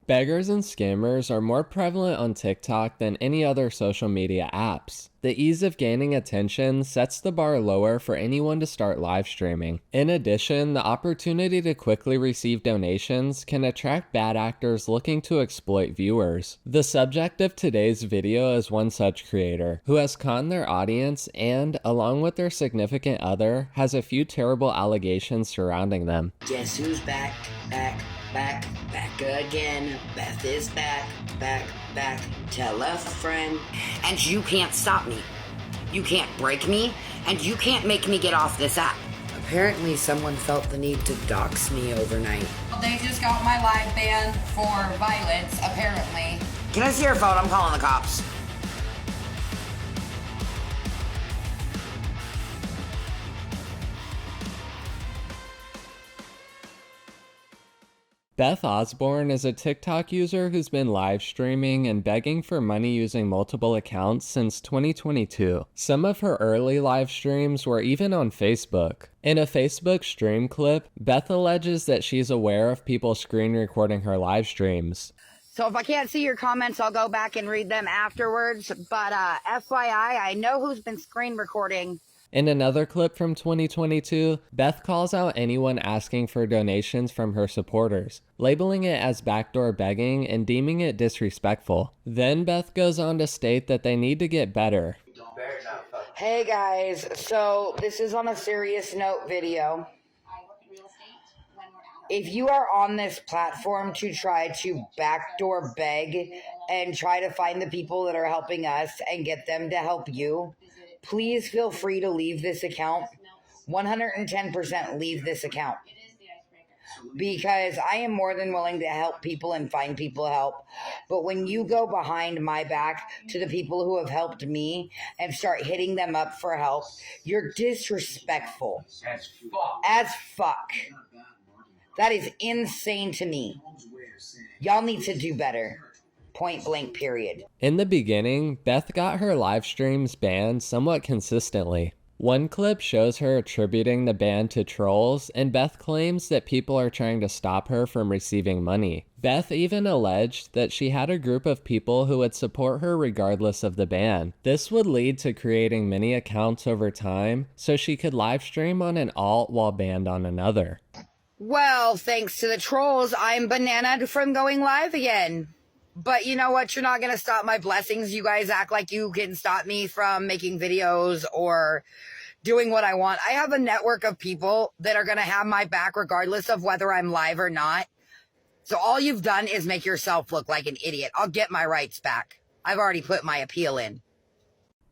Beggars and scammers are more prevalent on TikTok than any other social media apps. The ease of gaining attention sets the bar lower for anyone to start live streaming. In addition, the opportunity to quickly receive donations can attract bad actors looking to exploit viewers. The subject of today's video is one such creator, who has conned their audience and, along with their significant other, has a few terrible allegations surrounding them. Guess who's back again. Beth is back. Tell a friend. And you can't stop me. You can't break me, and you can't make me get off this app. Apparently someone felt the need to dox me overnight. They just got my live banned for violence, apparently. Can I see your phone? I'm calling the cops. Beth Osborne is a TikTok user who's been live streaming and begging for money using multiple accounts since 2022. Some of her early live streams were even on Facebook. In a Facebook stream clip, Beth alleges that she's aware of people screen recording her live streams. So if I can't see your comments, I'll go back and read them afterwards. But FYI, I know who's been screen recording. In another clip from 2022, Beth calls out anyone asking for donations from her supporters, labeling it as backdoor begging and deeming it disrespectful. Then Beth goes on to state that they need to get better. Hey guys, so this is on a serious note video. If you are on this platform to try to backdoor beg and try to find the people that are helping us and get them to help you, please feel free to leave this account. 110% leave this account. Because I am more than willing to help people and find people help. But when you go behind my back to the people who have helped me and start hitting them up for help, you're disrespectful. As fuck. That is insane to me. Y'all need to do better. Point blank, period. In the beginning, Beth got her live streams banned somewhat consistently. One clip shows her attributing the ban to trolls, and Beth claims that people are trying to stop her from receiving money. Beth even alleged that she had a group of people who would support her regardless of the ban. This would lead to creating many accounts over time, so she could live stream on an alt while banned on another. Well, thanks to the trolls, I'm bananaed from going live again. But you know what? You're not going to stop my blessings. You guys act like you can stop me from making videos or doing what I want. I have a network of people that are going to have my back regardless of whether I'm live or not. So all you've done is make yourself look like an idiot. I'll get my rights back. I've already put my appeal in.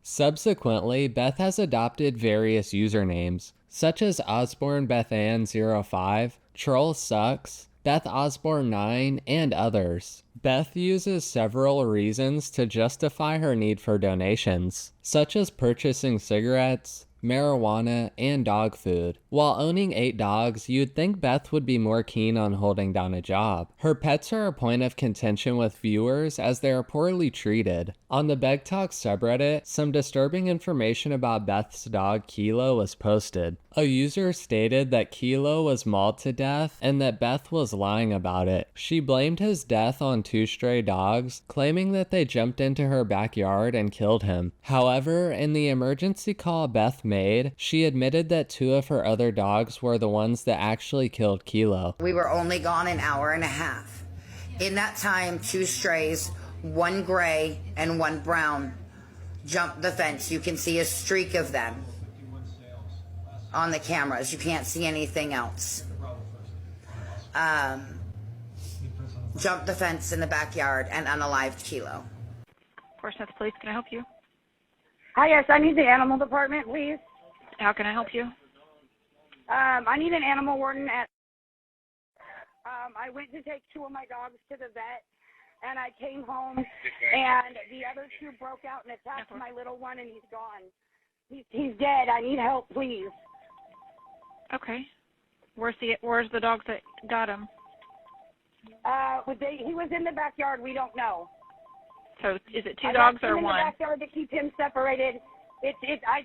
Subsequently, Beth has adopted various usernames, such as Osborne Bethann05, Troll Sucks, Beth Osborne 9, and others. Beth uses several reasons to justify her need for donations, such as purchasing cigarettes, marijuana, and dog food. While owning 8 dogs, you'd think Beth would be more keen on holding down a job. Her pets are a point of contention with viewers as they are poorly treated. On the Beg Talk subreddit, some disturbing information about Beth's dog Kilo was posted. A user stated that Kilo was mauled to death and that Beth was lying about it. She blamed his death on 2 stray dogs, claiming that they jumped into her backyard and killed him. However, in the emergency call Beth made, she admitted that 2 of her other dogs were the ones that actually killed Kilo. We were only gone an hour and a half. In that time, 2 strays, 1 gray and 1 brown, jumped the fence. You can see a streak of them on the cameras. You can't see anything else. Jumped the fence in the backyard and unalived Kilo. Portsmouth Police, can I help you? Hi, yes, I need the animal department, please. How can I help you? I need an animal warden at... I went to take 2 of my dogs to the vet, and I came home, and the other 2 broke out and attacked my little one, and he's gone. He's dead. I need help, please. Okay. Where's the dogs that got him? He was in the backyard. We don't know. So is it 2 dogs or 1? In the backyard to keep him separated.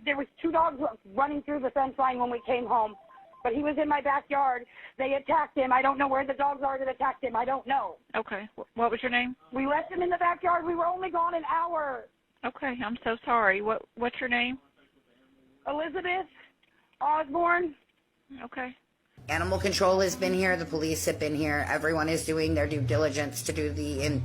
There was 2 dogs running through the fence line when we came home. But he was in my backyard. They attacked him. I don't know where the dogs are that attacked him. I don't know. Okay. What was your name? We left him in the backyard. We were only gone an hour. Okay, I'm so sorry. What's your name? Elizabeth Osborne. Okay. Animal control has been here. The police have been here. Everyone is doing their due diligence to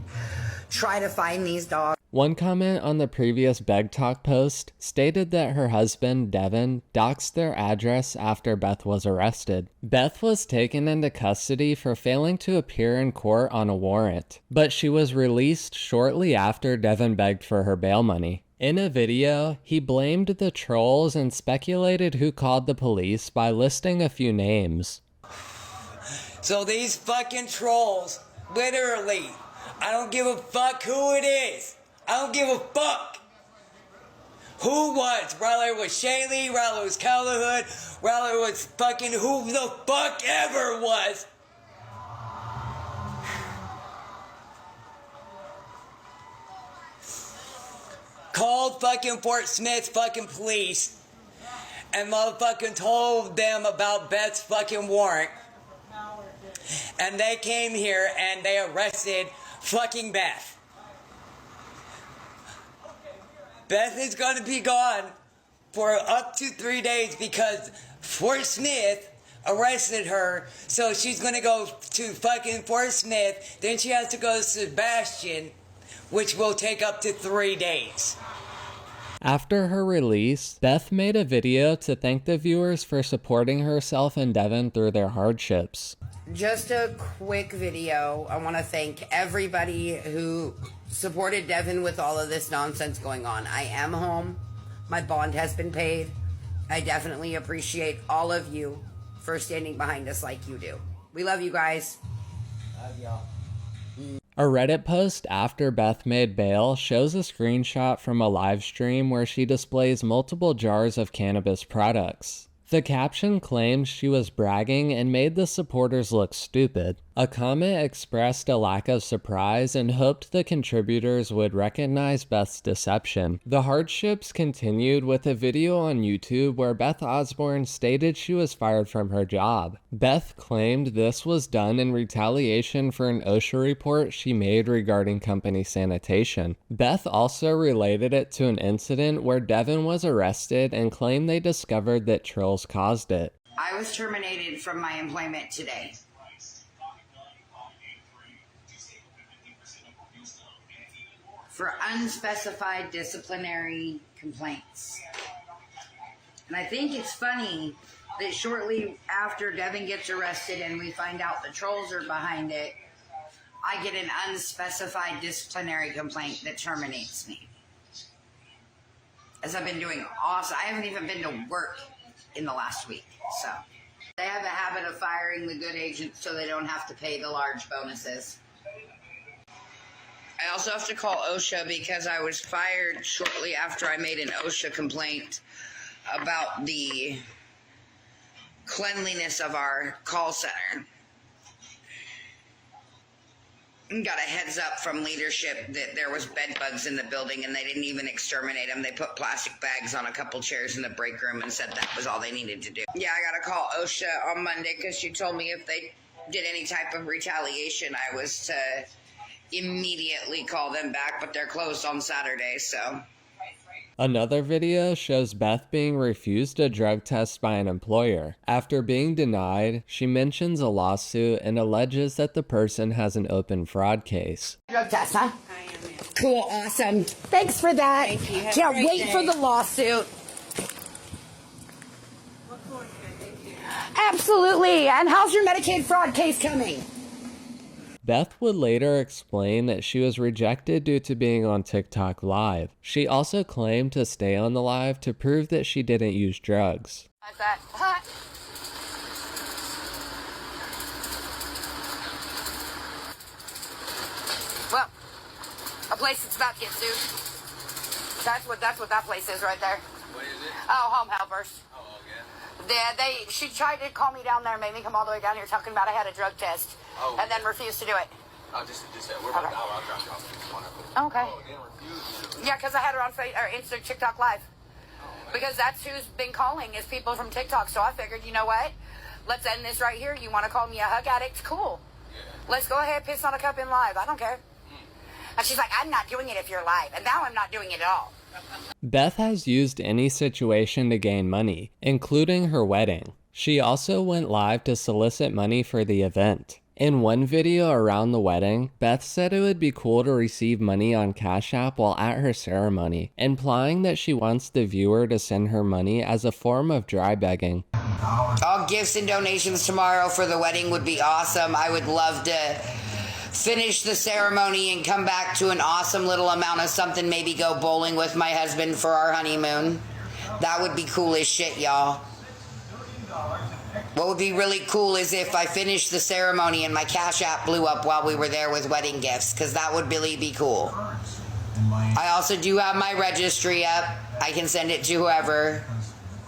try to find these dogs. One comment on the previous Beg Talk post stated that her husband, Devin, doxed their address after Beth was arrested. Beth was taken into custody for failing to appear in court on a warrant, but she was released shortly after Devin begged for her bail money. In a video, he blamed the trolls and speculated who called the police by listing a few names. So these fucking trolls, literally, I don't give a fuck who it is. I don't give a fuck who was. Whether it was Shaylee, whether it was Callahood, whether it was fucking who the fuck ever was. Called fucking Fort Smith fucking police and motherfucking told them about Beth's fucking warrant. And they came here and they arrested fucking Beth. Beth is going to be gone for up to 3 days because Fort Smith arrested her. So she's going to go to fucking Fort Smith. Then she has to go to Sebastian, which will take up to 3 days. After her release, Beth made a video to thank the viewers for supporting herself and Devin through their hardships. Just a quick video. I want to thank everybody who supported Devin with all of this nonsense going on. I am home. My bond has been paid. I definitely appreciate all of you for standing behind us like you do. We love you guys. Love y'all. A Reddit post after Beth made bail shows a screenshot from a live stream where she displays multiple jars of cannabis products. The caption claims she was bragging and made the supporters look stupid. A comment expressed a lack of surprise and hoped the contributors would recognize Beth's deception. The hardships continued with a video on YouTube where Beth Osborne stated she was fired from her job. Beth claimed this was done in retaliation for an OSHA report she made regarding company sanitation. Beth also related it to an incident where Devin was arrested and claimed they discovered that trolls caused it. I was terminated from my employment today. For unspecified disciplinary complaints. And I think it's funny that shortly after Devin gets arrested and we find out the trolls are behind it, I get an unspecified disciplinary complaint that terminates me. As I've been doing awesome. I haven't even been to work in the last week, so. They have a habit of firing the good agents so they don't have to pay the large bonuses. I also have to call OSHA because I was fired shortly after I made an OSHA complaint about the cleanliness of our call center. Got a heads up from leadership that there was bed bugs in the building and they didn't even exterminate them. They put plastic bags on a couple chairs in the break room and said that was all they needed to do. Yeah, I got to call OSHA on Monday because she told me if they did any type of retaliation, I was to immediately call them back, but they're closed on Saturday, so. Another video shows Beth being refused a drug test by an employer. After being denied, she mentions a lawsuit and alleges that the person has an open fraud case. Drug test, huh? Cool, awesome. Thanks for that. Thank you. Can't wait for the lawsuit. Absolutely. And how's your Medicaid fraud case coming? Beth would later explain that she was rejected due to being on TikTok Live. She also claimed to stay on the live to prove that she didn't use drugs. How's that? Hot. Well, a place that's about to get sued. That's what that place is right there. What is it? Oh, Home Helpers. Oh, okay. She tried to call me down there and made me come all the way down here talking about I had a drug test. Oh. And then refused to do it. Oh, we're about Okay. to, I'll drop you off. Just wanna- Okay. Oh, then refuse to do it. Yeah, because I had her on Insta TikTok Live. Because that's who's been calling is people from TikTok. So I figured, you know what? Let's end this right here. You want to call me a hug addict? Cool. Let's go ahead, piss on a cup in live. I don't care. And she's like, I'm not doing it if you're live. And now I'm not doing it at all. Beth has used any situation to gain money, including her wedding. She also went live to solicit money for the event. In one video around the wedding, Beth said it would be cool to receive money on Cash App while at her ceremony, implying that she wants the viewer to send her money as a form of dry begging. All gifts and donations tomorrow for the wedding would be awesome. I would love to finish the ceremony and come back to an awesome little amount of something, maybe go bowling with my husband for our honeymoon. That would be cool as shit, y'all. What would be really cool is if I finished the ceremony and my Cash App blew up while we were there with wedding gifts, because that would really be cool. I also do have my registry up. I can send it to whoever.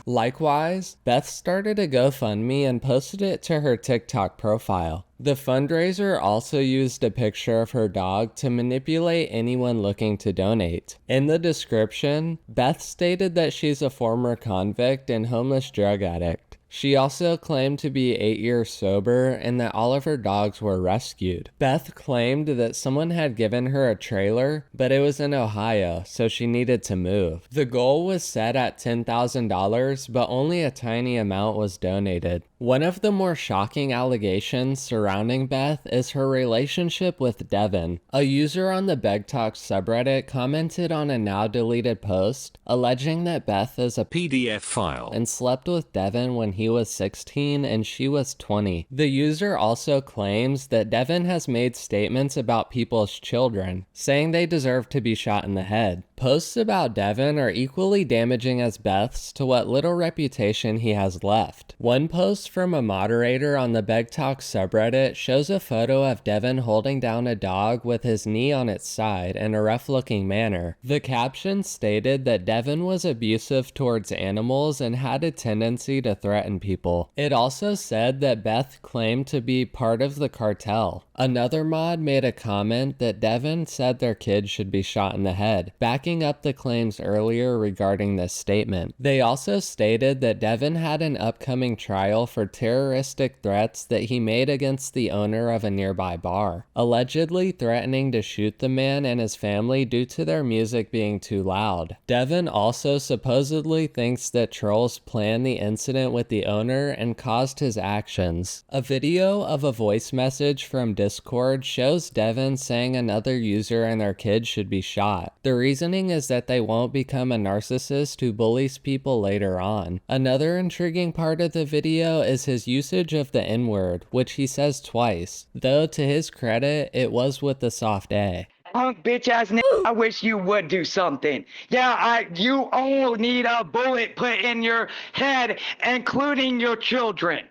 Likewise, Beth started a GoFundMe and posted it to her TikTok profile. The fundraiser also used a picture of her dog to manipulate anyone looking to donate. In the description, Beth stated that she's a former convict and homeless drug addict. She also claimed to be 8 years sober and that all of her dogs were rescued. Beth claimed that someone had given her a trailer, but it was in Ohio, so she needed to move. The goal was set at $10,000, but only a tiny amount was donated. One of the more shocking allegations surrounding Beth is her relationship with Devin. A user on the Beg Talk subreddit commented on a now deleted post, alleging that Beth is a PDF file and slept with Devin when he was 16 and she was 20. The user also claims that Devin has made statements about people's children, saying they deserve to be shot in the head. Posts about Devin are equally damaging as Beth's to what little reputation he has left. One post from a moderator on the Beg Talk subreddit shows a photo of Devin holding down a dog with his knee on its side in a rough-looking manner. The caption stated that Devin was abusive towards animals and had a tendency to threaten people. It also said that Beth claimed to be part of the cartel. Another mod made a comment that Devin said their kids should be shot in the head, backing up the claims earlier regarding this statement. They also stated that Devin had an upcoming trial for terroristic threats that he made against the owner of a nearby bar, allegedly threatening to shoot the man and his family due to their music being too loud. Devin also supposedly thinks that trolls planned the incident with the owner and caused his actions. A video of a voice message from Discord shows Devin saying another user and their kids should be shot. The reasoning is that they won't become a narcissist who bullies people later on. Another intriguing part of the video is his usage of the N-word, which he says twice, though to his credit, it was with the soft A. Punk bitch ass nigga, I wish you would do something. Yeah, you all need a bullet put in your head, including your children,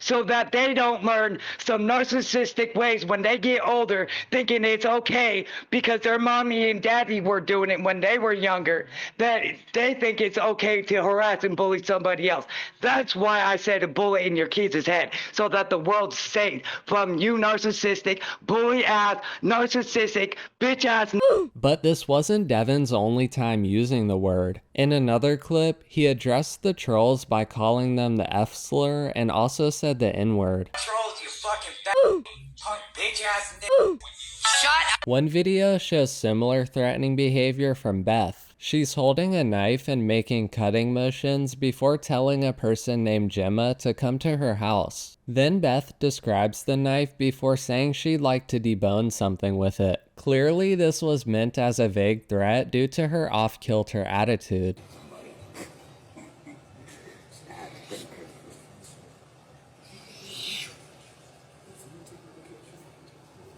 so that they don't learn some narcissistic ways when they get older, thinking it's okay because their mommy and daddy were doing it when they were younger, that they think it's okay to harass and bully somebody else. That's why I said a bullet in your kids' head, so that the world's safe from you narcissistic, bully ass, narcissistic, bitch ass. But this wasn't Devin's only time using the word. In another clip, he addressed the trolls by calling them the F slur and also said the N-word. Trolls, you fucking fat punk bitch ass Shut up. One video shows similar threatening behavior from Beth. She's holding a knife and making cutting motions before telling a person named Gemma to come to her house. Then Beth describes the knife before saying she'd like to debone something with it. Clearly this was meant as a vague threat due to her off-kilter attitude.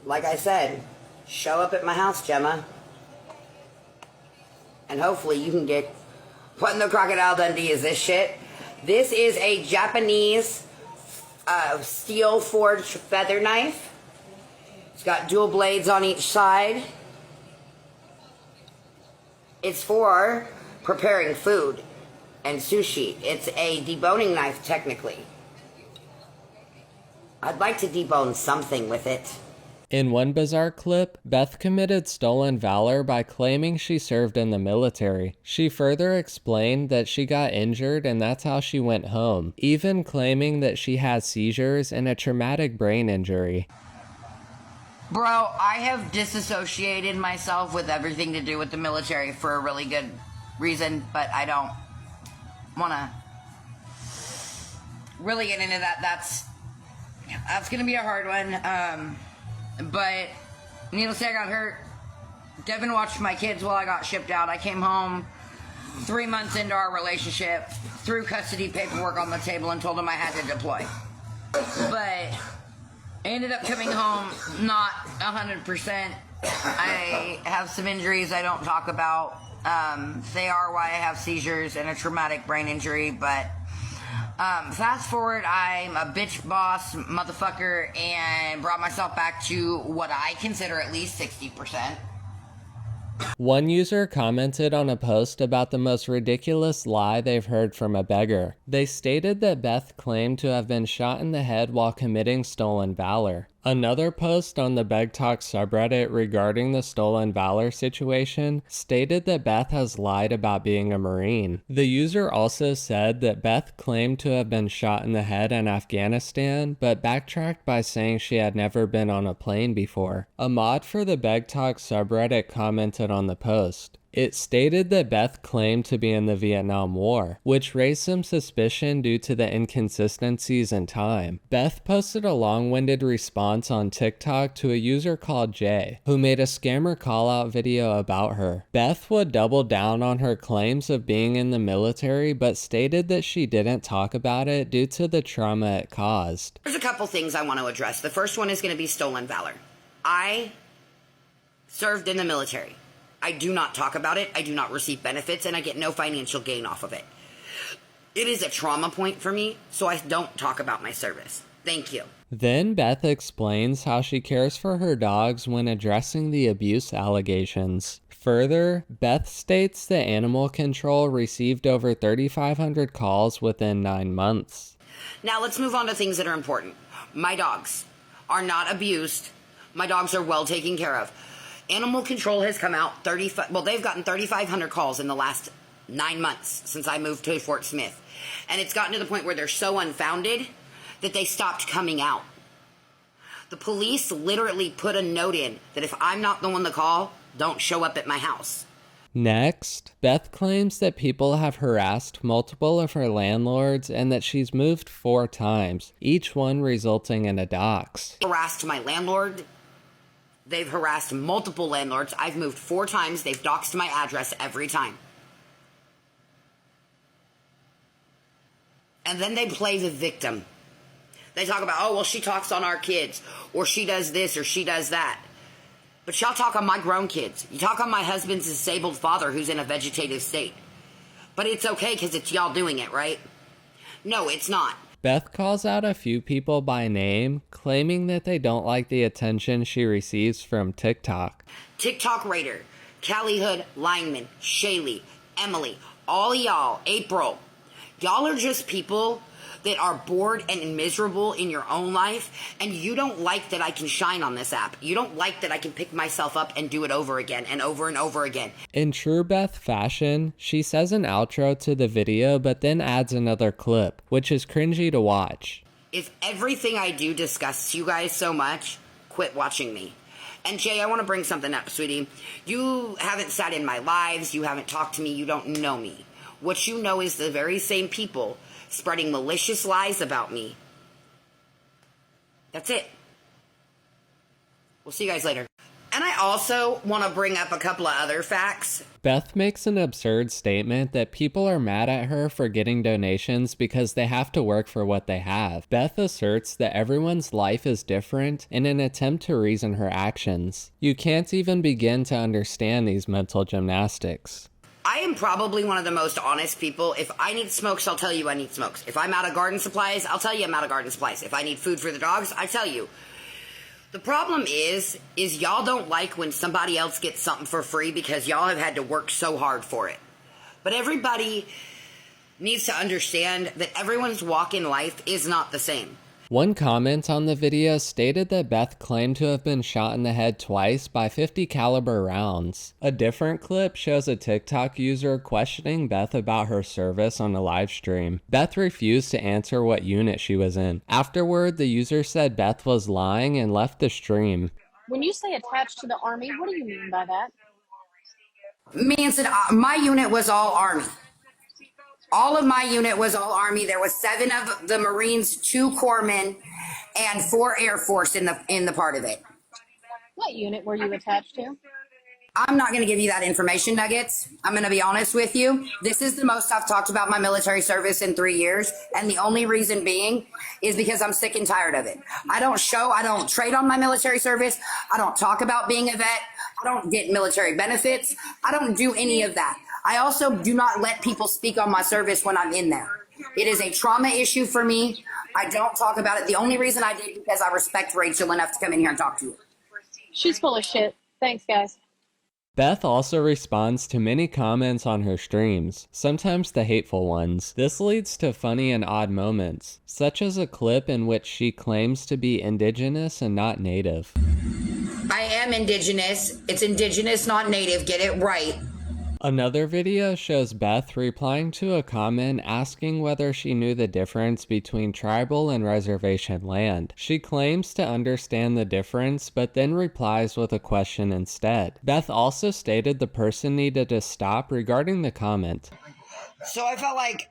Like I said, show up at my house, Gemma. And hopefully you can get... What in the crocodile Dundee is this shit? This is a Japanese steel forged feather knife. It's got dual blades on each side. It's for preparing food and sushi. It's a deboning knife, technically. I'd like to debone something with it. In one bizarre clip, Beth committed stolen valor by claiming she served in the military. She further explained that she got injured and that's how she went home, even claiming that she has seizures and a traumatic brain injury. Bro, I have disassociated myself with everything to do with the military for a really good reason, but I don't want to really get into that. That's going to be a hard one. But needless to say, I got hurt. Devin watched my kids while I got shipped out. I came home 3 months into our relationship, threw custody paperwork on the table and told him I had to deploy. But I ended up coming home not 100%. I have some injuries I don't talk about. They are why I have seizures and a traumatic brain injury, but fast forward, I'm a bitch boss motherfucker and brought myself back to what I consider at least 60%. One user commented on a post about the most ridiculous lie they've heard from a beggar. They stated that Beth claimed to have been shot in the head while committing stolen valor. Another post on the Beg Talk subreddit regarding the stolen valor situation stated that Beth has lied about being a Marine. The user also said that Beth claimed to have been shot in the head in Afghanistan, but backtracked by saying she had never been on a plane before. A mod for the Beg Talk subreddit commented on the post. It stated that Beth claimed to be in the Vietnam War, which raised some suspicion due to the inconsistencies in time. Beth posted a long-winded response on TikTok to a user called Jay, who made a scammer call-out video about her. Beth would double down on her claims of being in the military, but stated that she didn't talk about it due to the trauma it caused. There's a couple things I want to address. The first one is going to be stolen valor. I served in the military. I do not talk about it, I do not receive benefits, and I get no financial gain off of it. It is a trauma point for me, so I don't talk about my service. Thank you. Then Beth explains how she cares for her dogs when addressing the abuse allegations. Further, Beth states that Animal Control received over 3,500 calls within 9 months. Now let's move on to things that are important. My dogs are not abused. My dogs are well taken care of. Animal Control has come out they've gotten 3,500 calls in the last 9 months since I moved to Fort Smith. And it's gotten to the point where they're so unfounded that they stopped coming out. The police literally put a note in that if I'm not the one to call, don't show up at my house. Next, Beth claims that people have harassed multiple of her landlords and that she's moved 4 times, each one resulting in a dox. Harassed my landlord. They've harassed multiple landlords. I've moved 4 times. They've doxed my address every time. And then they play the victim. They talk about, oh, well, she talks on our kids, or she does this, or she does that. But y'all talk on my grown kids. You talk on my husband's disabled father who's in a vegetative state. But it's okay because it's y'all doing it, right? No, it's not. Beth calls out a few people by name, claiming that they don't like the attention she receives from TikTok. TikTok Raider, Callie Hood, Lineman, Shaylee, Emily, all y'all, April. Y'all are just people that are bored and miserable in your own life, and you don't like that I can shine on this app. You don't like that I can pick myself up and do it over again and over and over again. In true Beth fashion, she says an outro to the video but then adds another clip, which is cringy to watch. If everything I do disgusts you guys so much, quit watching me. And Jay, I want to bring something up, sweetie. You haven't sat in my lives, you haven't talked to me, you don't know me. What you know is the very same people spreading malicious lies about me. That's it. We'll see you guys later. And I also want to bring up a couple of other facts. Beth makes an absurd statement that people are mad at her for getting donations because they have to work for what they have. Beth asserts that everyone's life is different in an attempt to reason her actions. You can't even begin to understand these mental gymnastics. I am probably one of the most honest people. If I need smokes, I'll tell you I need smokes. If I'm out of garden supplies, I'll tell you I'm out of garden supplies. If I need food for the dogs, I tell you. The problem is y'all don't like when somebody else gets something for free because y'all have had to work so hard for it. But everybody needs to understand that everyone's walk in life is not the same. One comment on the video stated that Beth claimed to have been shot in the head twice by 50 caliber rounds. A different clip shows a TikTok user questioning Beth about her service on a live stream. Beth refused to answer what unit she was in. Afterward, the user said Beth was lying and left the stream. When you say attached to the Army, what do you mean by that? Means that my unit was all Army. All of my unit was all Army. There was 7 of the Marines, 2 corpsmen, and 4 Air Force in the part of it. What unit were you attached to? I'm not going to give you that information, Nuggets. I'm going to be honest with you. This is the most I've talked about my military service in 3 years. And the only reason being is because I'm sick and tired of it. I don't trade on my military service. I don't talk about being a vet. I don't get military benefits. I don't do any of that. I also do not let people speak on my service when I'm in there. It is a trauma issue for me. I don't talk about it. The only reason I did because I respect Rachel enough to come in here and talk to you. She's full of shit. Thanks, guys. Beth also responds to many comments on her streams, sometimes the hateful ones. This leads to funny and odd moments, such as a clip in which she claims to be indigenous and not native. I am indigenous. It's indigenous, not native. Get it right. Another video shows Beth replying to a comment asking whether she knew the difference between tribal and reservation land. She claims to understand the difference, but then replies with a question instead. Beth also stated the person needed to stop regarding the comment. So I felt like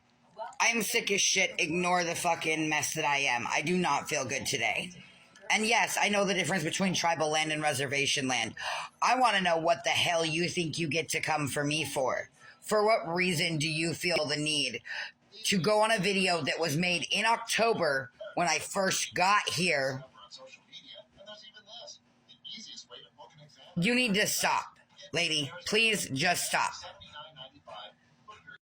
I'm sick as shit. Ignore the fucking mess that I am. I do not feel good today. And yes, I know the difference between tribal land and reservation land. I want to know what the hell you think you get to come for me for. For what reason do you feel the need to go on a video that was made in October when I first got here? You need to stop, lady. Please just stop.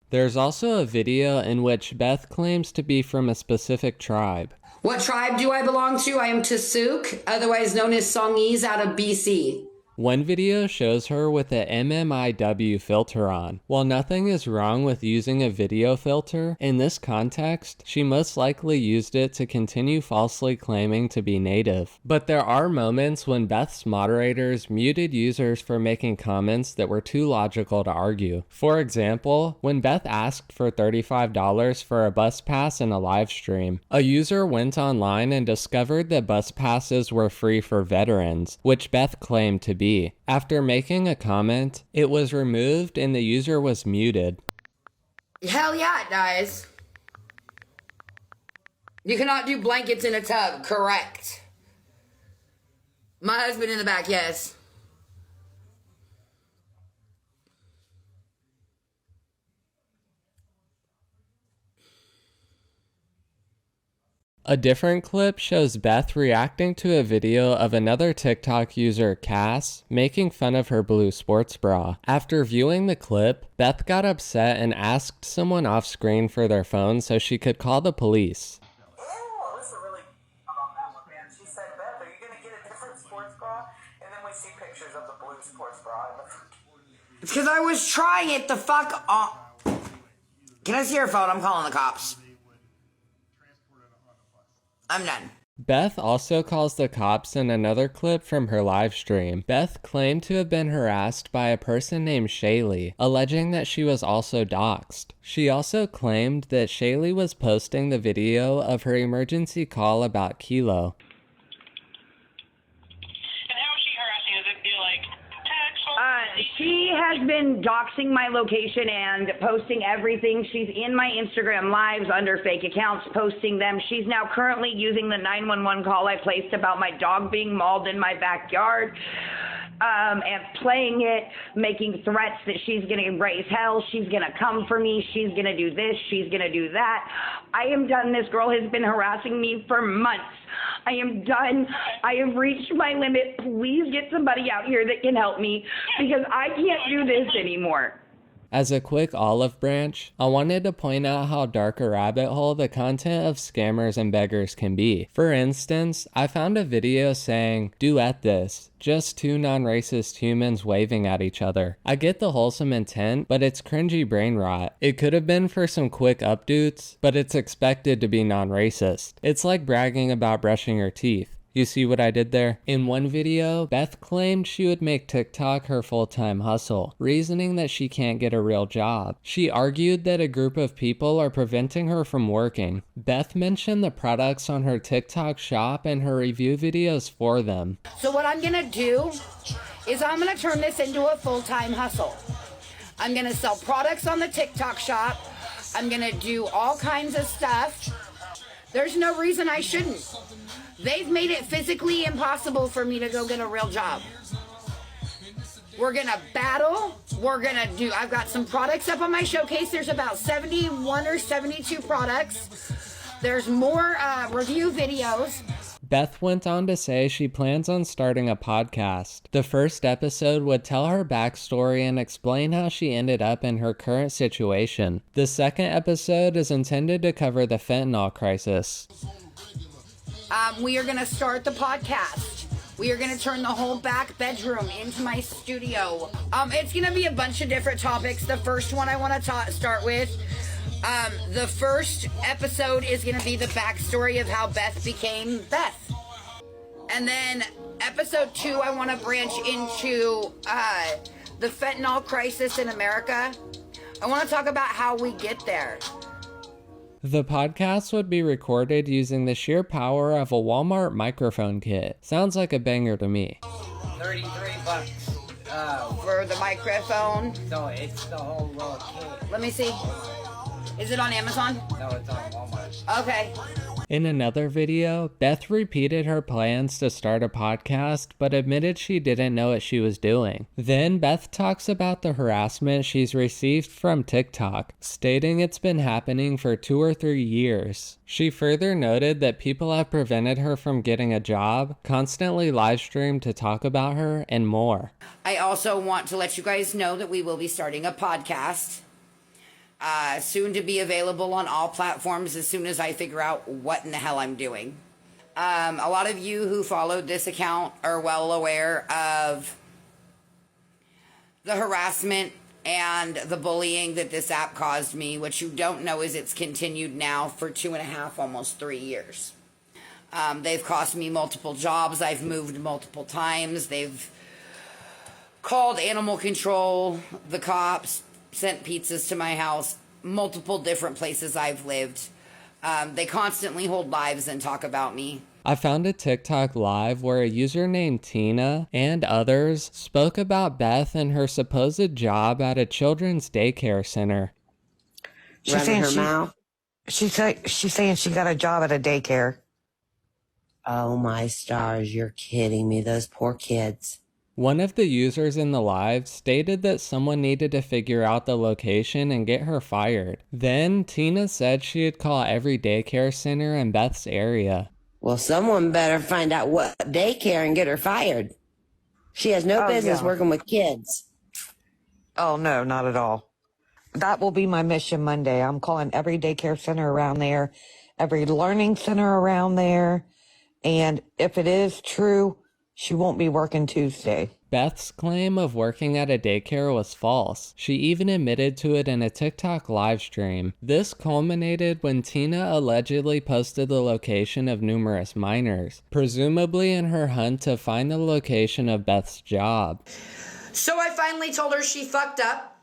There's also a video in which Beth claims to be from a specific tribe. What tribe do I belong to? I am Tasuk, otherwise known as Songhees out of BC. One video shows her with the MMIW filter on. While nothing is wrong with using a video filter, in this context, she most likely used it to continue falsely claiming to be native. But there are moments when Beth's moderators muted users for making comments that were too logical to argue. For example, when Beth asked for $35 for a bus pass in a live stream, a user went online and discovered that bus passes were free for veterans, which Beth claimed to be. After making a comment, it was removed and the user was muted. Hell yeah, it does. You cannot do blankets in a tub, correct. My husband in the back, yes. A different clip shows Beth reacting to a video of another TikTok user, Cass, making fun of her blue sports bra. After viewing the clip, Beth got upset and asked someone off screen for their phone so she could call the police. Oh, this is really on that one, man. She said, Beth, are you going to get a different sports bra? And then we see pictures of the blue sports bra. It's because I was trying it the fuck on. Can I see your phone? I'm calling the cops. I'm done. Beth also calls the cops in another clip from her live stream. Beth claimed to have been harassed by a person named Shaylee, alleging that she was also doxxed. She also claimed that Shaylee was posting the video of her emergency call about Kilo. She has been doxing my location and posting everything. She's in my Instagram lives under fake accounts, posting them. She's now currently using the 911 call I placed about my dog being mauled in my backyard. And playing it, making threats that she's going to raise hell, she's going to come for me, she's going to do this, she's going to do that. I am done. This girl has been harassing me for months. I am done. I have reached my limit. Please get somebody out here that can help me because I can't do this anymore. As a quick olive branch, I wanted to point out how dark a rabbit hole the content of scammers and beggars can be. For instance, I found a video saying, "Duet this," just two non-racist humans waving at each other. I get the wholesome intent, but it's cringy brain rot. It could have been for some quick updates, but it's expected to be non-racist. It's like bragging about brushing your teeth. You see what I did there? In one video, Beth claimed she would make TikTok her full-time hustle, reasoning that she can't get a real job. She argued that a group of people are preventing her from working. Beth mentioned the products on her TikTok shop and her review videos for them. So what I'm gonna do is I'm gonna turn this into a full-time hustle. I'm gonna sell products on the TikTok shop. I'm gonna do all kinds of stuff. There's no reason I shouldn't. They've made it physically impossible for me to go get a real job. We're gonna battle. I've got some products up on my showcase. There's about 71 or 72 products. There's more review videos. Beth went on to say she plans on starting a podcast. The first episode would tell her backstory and explain how she ended up in her current situation. The second episode is intended to cover the fentanyl crisis. We are going to start the podcast. We are going to turn the whole back bedroom into my studio. It's going to be a bunch of different topics. The first one I want to start with, the first episode is going to be the backstory of how Beth became Beth. And then episode 2, I want to branch into the fentanyl crisis in America. I want to talk about how we get there. The podcast would be recorded using the sheer power of a Walmart microphone kit. Sounds like a banger to me. $33 for the microphone. No, it's the whole little kit. Let me see. Is it on Amazon? No, it's on Walmart. Okay. In another video, Beth repeated her plans to start a podcast, but admitted she didn't know what she was doing. Then Beth talks about the harassment she's received from TikTok, stating it's been happening for 2 or 3 years. She further noted that people have prevented her from getting a job, constantly live streamed to talk about her, and more. I also want to let you guys know that we will be starting a podcast. Soon to be available on all platforms as soon as I figure out what in the hell I'm doing. A lot of you who followed this account are well aware of the harassment and the bullying that this app caused me. What you don't know is it's continued now for 2.5, almost 3 years. They've cost me multiple jobs. I've moved multiple times. They've called animal control, the cops, sent pizzas to my house, multiple different places I've lived. They constantly hold lives and talk about me. I found a TikTok live where a user named Tina and others spoke about Beth and her supposed job at a children's daycare center. She's saying she got a job at a daycare. Oh my stars, you're kidding me. Those poor kids. One of the users in the live stated that someone needed to figure out the location and get her fired. Then Tina said she'd call every daycare center in Beth's area. Well, someone better find out what daycare and get her fired. She has no business working with kids. Oh, no, not at all. That will be my mission Monday. I'm calling every daycare center around there, every learning center around there. And if it is true, she won't be working Tuesday. Beth's claim of working at a daycare was false. She even admitted to it in a TikTok livestream. This culminated when Tina allegedly posted the location of numerous minors, presumably in her hunt to find the location of Beth's job. So I finally told her she fucked up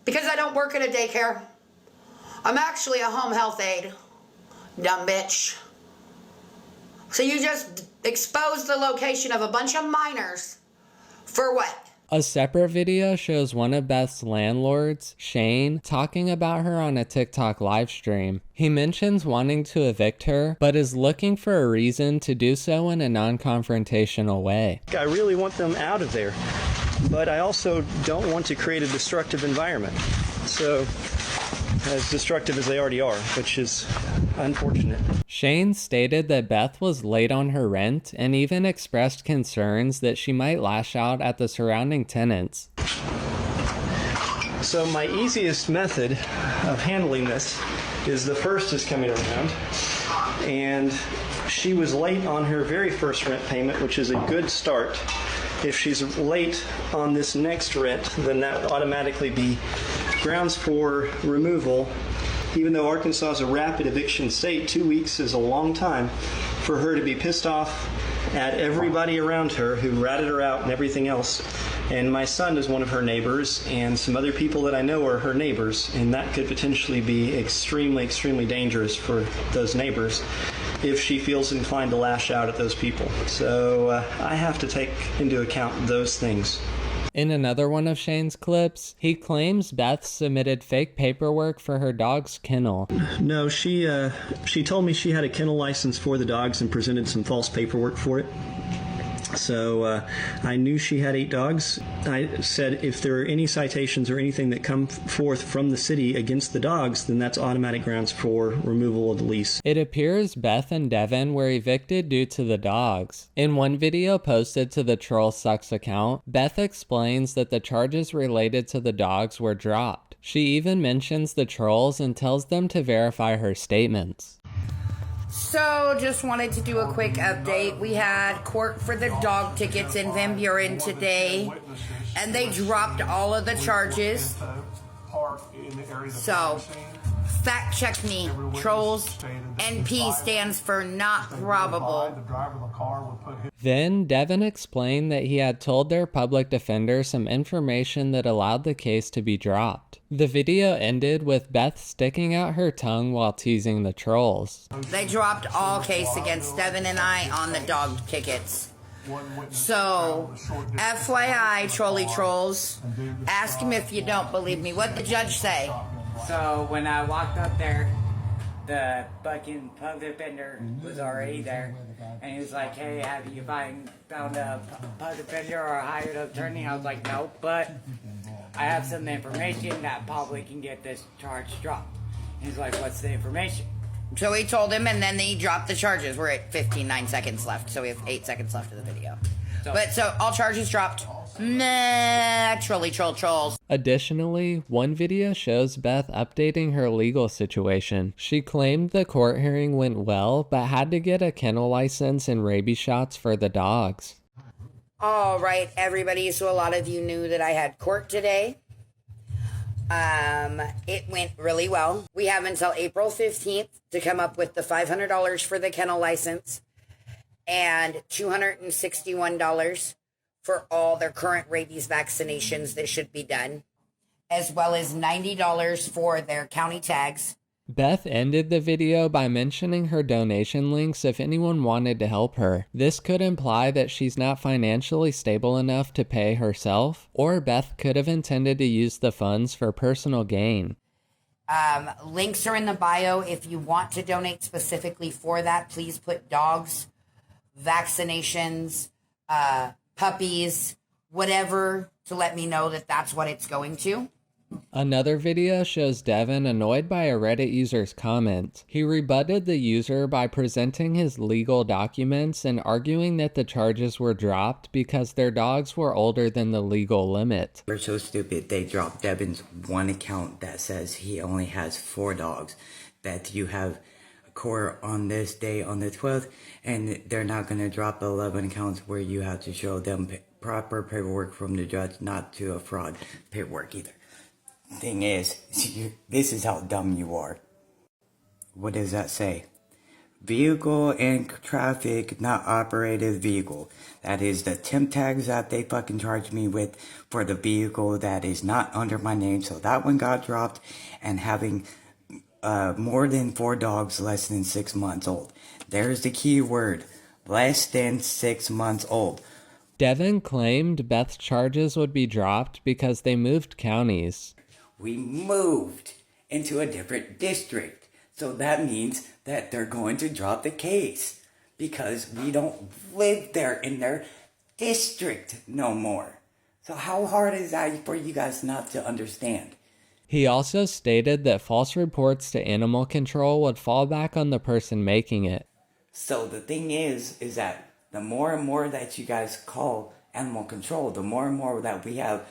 because I don't work at a daycare. I'm actually a home health aide. Dumb bitch. So you just exposed the location of a bunch of minors for what? A separate video shows one of Beth's landlords, Shane, talking about her on a TikTok livestream. He mentions wanting to evict her, but is looking for a reason to do so in a non-confrontational way. I really want them out of there, but I also don't want to create a destructive environment. So, as destructive as they already are, which is unfortunate. Shane stated that Beth was late on her rent and even expressed concerns that she might lash out at the surrounding tenants. So my easiest method of handling this is the first is coming around, and she was late on her very first rent payment, which is a good start. If she's late on this next rent, then that would automatically be grounds for removal. Even though Arkansas is a rapid eviction state, 2 weeks is a long time for her to be pissed off at everybody around her who ratted her out and everything else. And my son is one of her neighbors, and some other people that I know are her neighbors, and that could potentially be extremely, extremely dangerous for those neighbors if she feels inclined to lash out at those people. So I have to take into account those things. In another one of Shane's clips, he claims Beth submitted fake paperwork for her dog's kennel. No, she told me she had a kennel license for the dogs and presented some false paperwork for it. So I knew she had 8 dogs. I said if there are any citations or anything that come forth from the city against the dogs, then that's automatic grounds for removal of the lease. It appears Beth and Devin were evicted due to the dogs. In one video posted to the Troll Sucks account, Beth explains that the charges related to the dogs were dropped. She even mentions the trolls and tells them to verify her statements. So, just wanted to do a quick update. We had court for the dog tickets in Van Buren today, and they dropped all of the charges. So, fact check me, trolls. NP stands for not probable. Then, Devin explained that he had told their public defender some information that allowed the case to be dropped. The video ended with Beth sticking out her tongue while teasing the trolls. They dropped all case against Devin and I on the dog tickets. So, FYI, trolley trolls, ask him if you don't believe me. What'd the judge say? So when I walked up there, the fucking public defender was already there, and he was like, "Hey, have you found a public defender or a hired attorney?" I was like, "No, but I have some information that probably can get this charge dropped." He's like, "What's the information?" So he told him, and then he dropped the charges. We're at 9 seconds left, so we have 8 seconds left of the video. So all charges dropped. Nah, trolls. Additionally, one video shows Beth updating her legal situation. She claimed the court hearing went well, but had to get a kennel license and rabies shots for the dogs. All right, everybody. So a lot of you knew that I had court today. It went really well. We have until April 15th to come up with the $500 for the kennel license and $261 for all their current rabies vaccinations that should be done, as well as $90 for their county tags. Beth ended the video by mentioning her donation links if anyone wanted to help her. This could imply that she's not financially stable enough to pay herself, or Beth could have intended to use the funds for personal gain. Links are in the bio. If you want to donate specifically for that, please put dogs, vaccinations, puppies, whatever, to let me know that that's what it's going to. Another video shows Devin annoyed by a Reddit user's comment. He rebutted the user by presenting his legal documents and arguing that the charges were dropped because their dogs were older than the legal limit. We're so stupid, they dropped Devin's one account that says he only has 4 dogs. That you have a court on this day, on the 12th, and they're not going to drop 11 accounts where you have to show them proper paperwork from the judge, not to a fraud paperwork either. Thing is, this is how dumb you are. What does that say? Vehicle and traffic not operated vehicle. That is the temp tags that they fucking charged me with for the vehicle that is not under my name. So that one got dropped, and having more than 4 dogs less than 6 months old. There's the key word. Less than 6 months old. Devin claimed Beth's charges would be dropped because they moved counties. We moved into a different district. So that means that they're going to drop the case because we don't live there in their district no more. So how hard is that for you guys not to understand? He also stated that false reports to animal control would fall back on the person making it. So the thing is that the more and more that you guys call animal control, the more and more that we have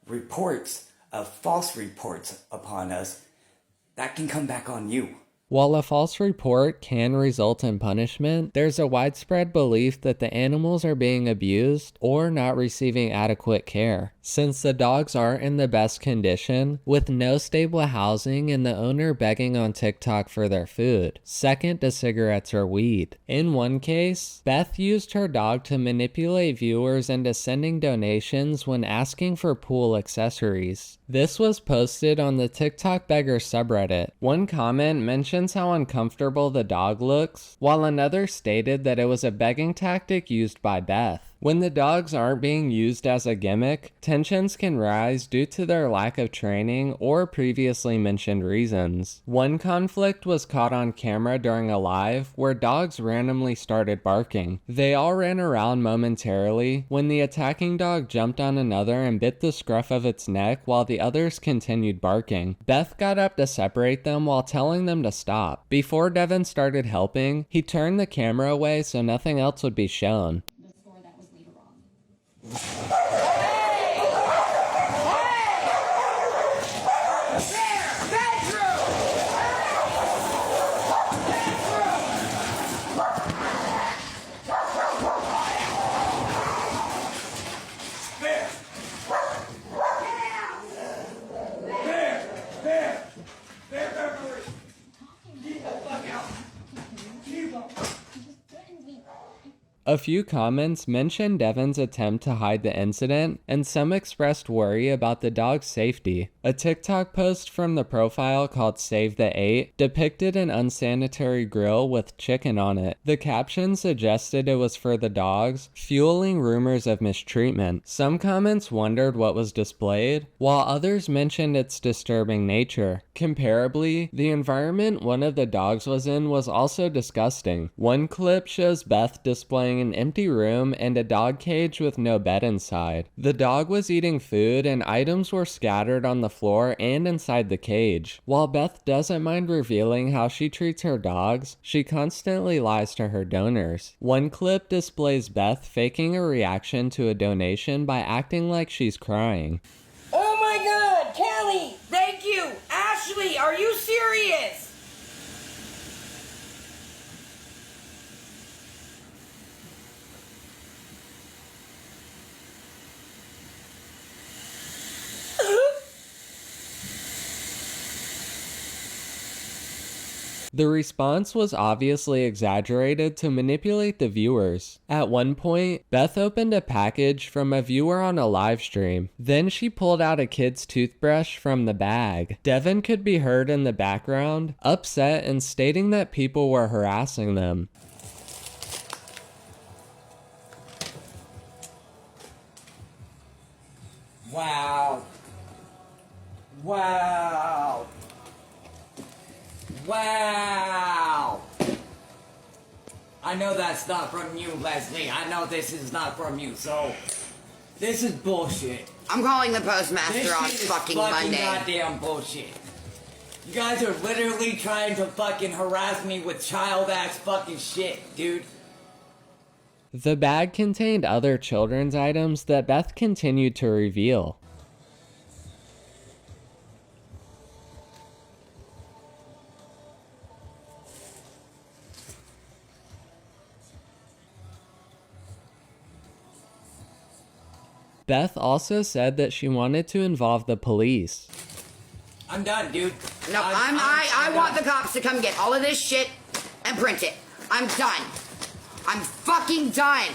reports false reports upon us, that can come back on you. While a false report can result in punishment, there's a widespread belief that the animals are being abused or not receiving adequate care. Since the dogs aren't in the best condition, with no stable housing and the owner begging on TikTok for their food, second to cigarettes or weed. In one case, Beth used her dog to manipulate viewers into sending donations when asking for pool accessories. This was posted on the TikTok beggar subreddit. One comment mentions how uncomfortable the dog looks, while another stated that it was a begging tactic used by Beth. When the dogs aren't being used as a gimmick, tensions can rise due to their lack of training or previously mentioned reasons. One conflict was caught on camera during a live where dogs randomly started barking. They all ran around momentarily when the attacking dog jumped on another and bit the scruff of its neck while the others continued barking. Beth got up to separate them while telling them to stop. Before Devin started helping, he turned the camera away so nothing else would be shown. A few comments mentioned Devin's attempt to hide the incident, and some expressed worry about the dog's safety. A TikTok post from the profile called Save the 8 depicted an unsanitary grill with chicken on it. The caption suggested it was for the dogs, fueling rumors of mistreatment. Some comments wondered what was displayed, while others mentioned its disturbing nature. Comparably, the environment one of the dogs was in was also disgusting. One clip shows Beth displaying an empty room and a dog cage with no bed inside. The dog was eating food and items were scattered on the floor and inside the cage. While Beth doesn't mind revealing how she treats her dogs, she constantly lies to her donors. One clip displays Beth faking a reaction to a donation by acting like she's crying. Oh my god, Kelly! Thank you! Ashley, are you serious? The response was obviously exaggerated to manipulate the viewers. At one point, Beth opened a package from a viewer on a live stream. Then she pulled out a kid's toothbrush from the bag. Devin could be heard in the background, upset and stating that people were harassing them. Wow. Wow. Wow! I know that's not from you, Leslie. I know this is not from you, so this is bullshit. I'm calling the postmaster on This is fucking fucking Monday. goddamn bullshit. You guys are literally trying to fucking harass me with child-ass fucking shit, dude. The bag contained other children's items that Beth continued to reveal. Beth also said that she wanted to involve the police. I'm done, dude. No, I want the cops to come get all of this shit and print it. I'm done. I'm fucking done.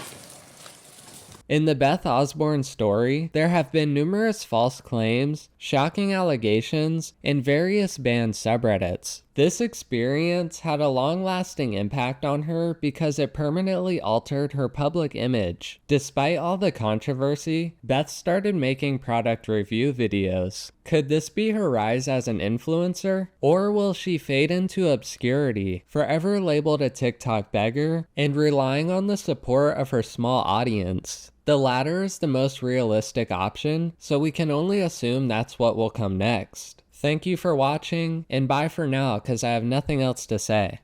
In the Beth Osborne story, there have been numerous false claims, shocking allegations, and various banned subreddits. This experience had a long-lasting impact on her because it permanently altered her public image. Despite all the controversy, Beth started making product review videos. Could this be her rise as an influencer? Or will she fade into obscurity, forever labeled a TikTok beggar, and relying on the support of her small audience? The latter is the most realistic option, so we can only assume that's what will come next. Thank you for watching, and bye for now, cause I have nothing else to say.